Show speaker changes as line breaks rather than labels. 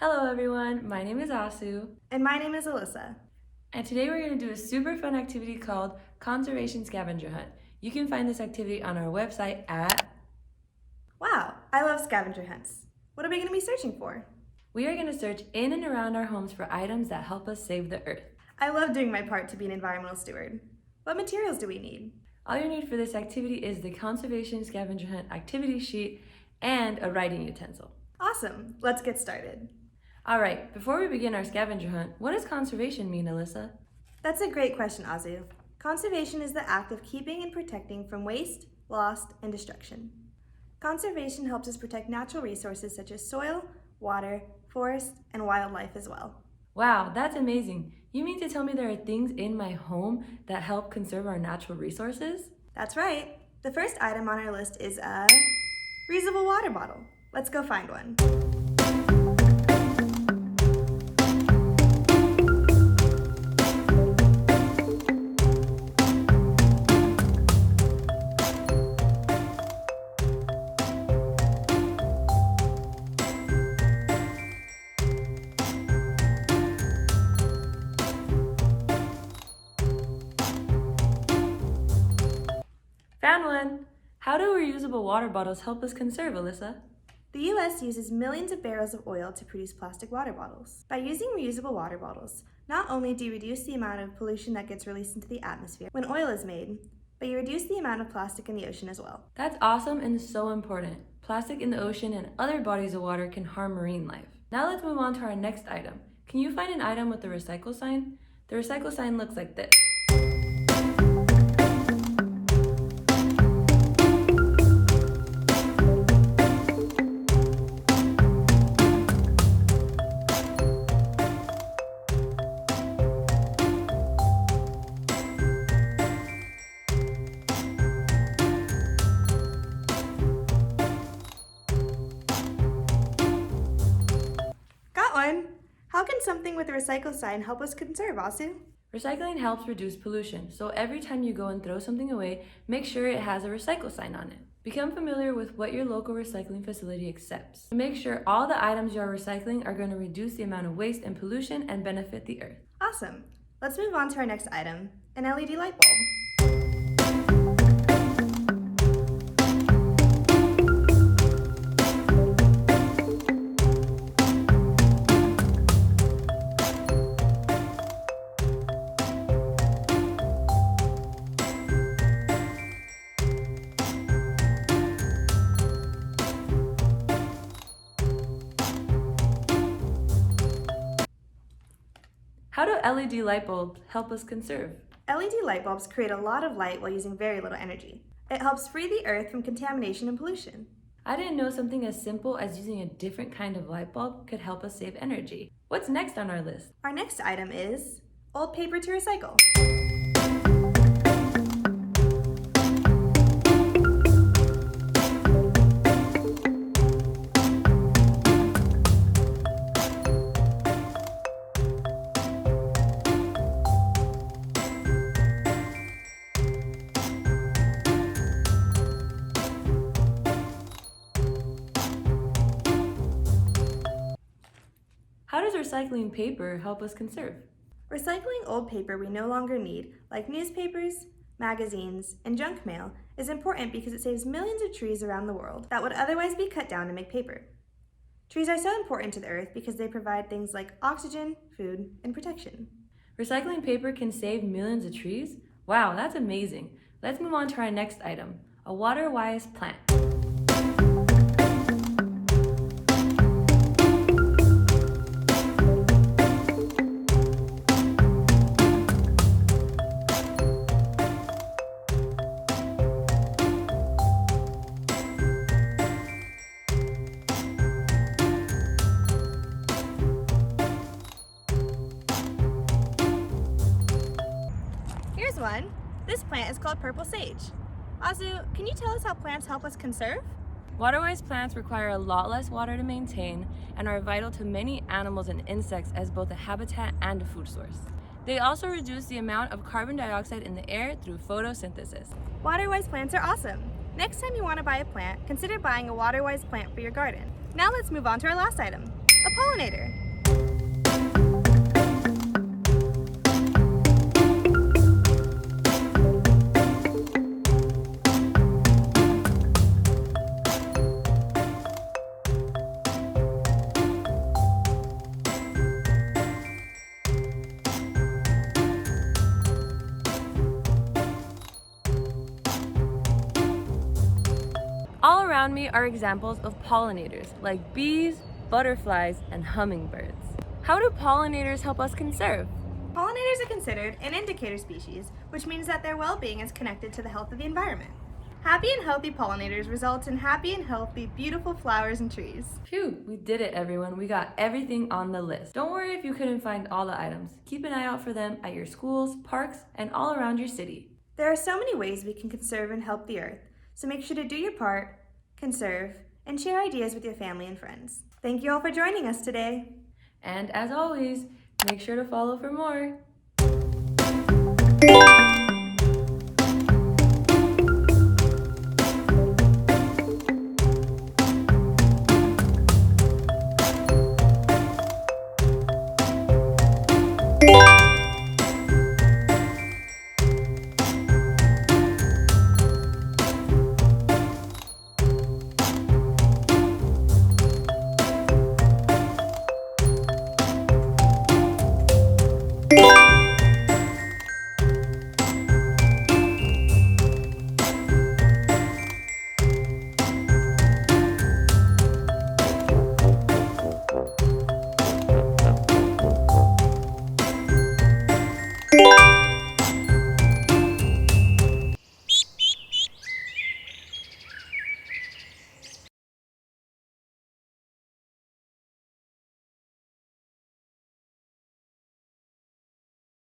Hello everyone, my name is Asu,
And my name is Alyssa.
and today we're going to do a super fun activity called Conservation Scavenger Hunt. You can find this activity on our website at...
Wow, I love scavenger hunts. What are we going to be searching for?
We are going to search in and around our homes for items that help us save the earth.
I love doing my part to be an environmental steward. What materials do we need?
All you need for this activity is the Conservation Scavenger Hunt activity sheet and a writing utensil.
Awesome, let's get started.
Alright, before we begin our scavenger hunt, what does conservation mean, Alyssa?
That's a great question, Azu. Conservation is the act of keeping and protecting from waste, loss, and destruction. Conservation helps us protect natural resources such as soil, water, forest, and wildlife as well.
Wow, that's amazing. You mean to tell me there are things in my home that help conserve our natural resources?
That's right. The first item on our list is a reusable water bottle. Let's go find one.
Found one! How do reusable water bottles help us conserve, Alyssa?
The U.S. uses millions of barrels of oil to produce plastic water bottles. By using reusable water bottles, not only do you reduce the amount of pollution that gets released into the atmosphere when oil is made, but you reduce the amount of plastic in the ocean as well.
That's awesome and so important. Plastic in the ocean and other bodies of water can harm marine life. Now let's move on to our next item. Can you find an item with the recycle sign? The recycle sign looks like this.
How can something with a recycle sign help us conserve, Asu?
Recycling helps reduce pollution, so every time you go and throw something away, make sure it has a recycle sign on it. Become familiar with what your local recycling facility accepts. Make sure all the items you are recycling are going to reduce the amount of waste and pollution and benefit the earth.
Awesome. Let's move on to our next item, an LED light bulb.
How do LED light bulbs help us conserve?
LED light bulbs create a lot of light while using very little energy. It helps free the earth from contamination and pollution.
I didn't know something as simple as using a different kind of light bulb could help us save energy. What's next on our list?
Our next item is old paper to recycle.
How does recycling paper help us conserve?
Recycling old paper we no longer need, like newspapers, magazines, and junk mail, is important because it saves millions of trees around the world that would otherwise be cut down to make paper. Trees are so important to the earth because they provide things like oxygen, food, and protection.
Recycling paper can save millions of trees? Wow, that's amazing. Let's move on to our next item, a Waterwise plant.
Here's one. This plant is called purple sage. Azu, can you tell us how plants help us conserve?
Waterwise plants require a lot less water to maintain and are vital to many animals and insects as both a habitat and a food source. They also reduce the amount of carbon dioxide in the air through photosynthesis.
Waterwise plants are awesome. Next time you want to buy a plant, consider buying a Waterwise plant for your garden. Now let's move on to our last item, A pollinator.
All around me are examples of pollinators like bees, butterflies, and hummingbirds. How do pollinators help us conserve?
Pollinators are considered an indicator species, which means that their well-being is connected to the health of the environment. Happy and healthy pollinators result in happy and healthy, beautiful flowers and trees.
Phew, we did it, everyone. We got everything on the list. Don't worry if you couldn't find all the items. Keep an eye out for them at your schools, parks, and all around your city.
There are so many ways we can conserve and help the earth, so make sure to do your part, conserve, and share ideas with your family and friends. Thank you all for joining us today.
And as always, make sure to follow for more.